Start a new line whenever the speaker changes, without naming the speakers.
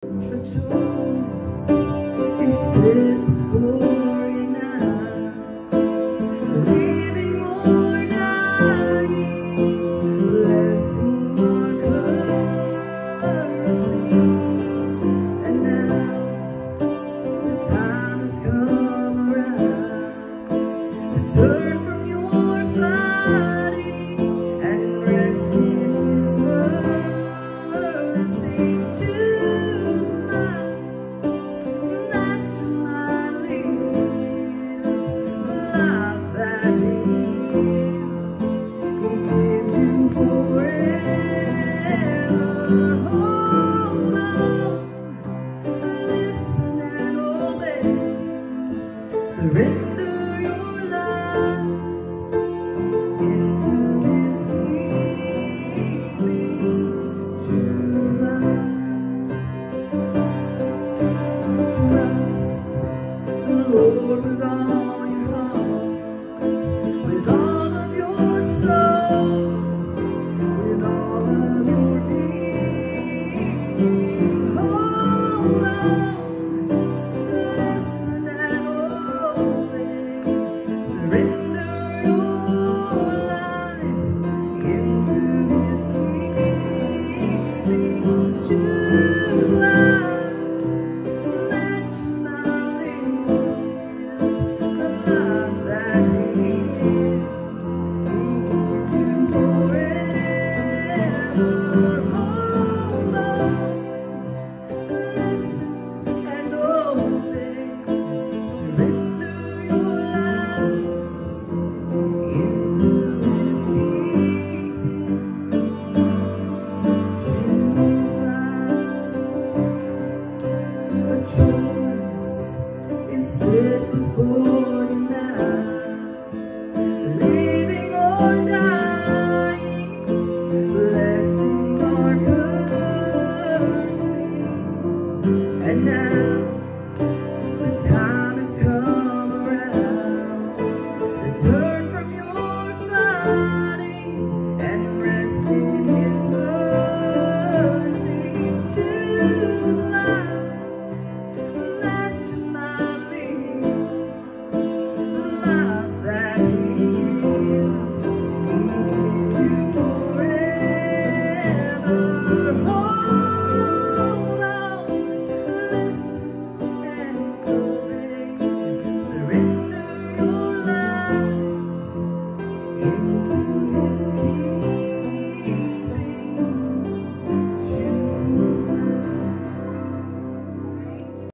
The choice is set before you now, living or dying, blessing or cursing. And now the time has come around to turn from your fighting and rest in His mercy. Surrender your life into His keeping. Choose life. Trust the Lord with all your heart, with all of your soul, with all of your being. Hold on. Surrender your life into His keeping. Choose life, let your mind live the life that He gives. He gives you forever. Hold on, listen and obey. Surrender your life into His keeping. Choose life. A choice is set before you now, living or dying, blessing or cursing. And now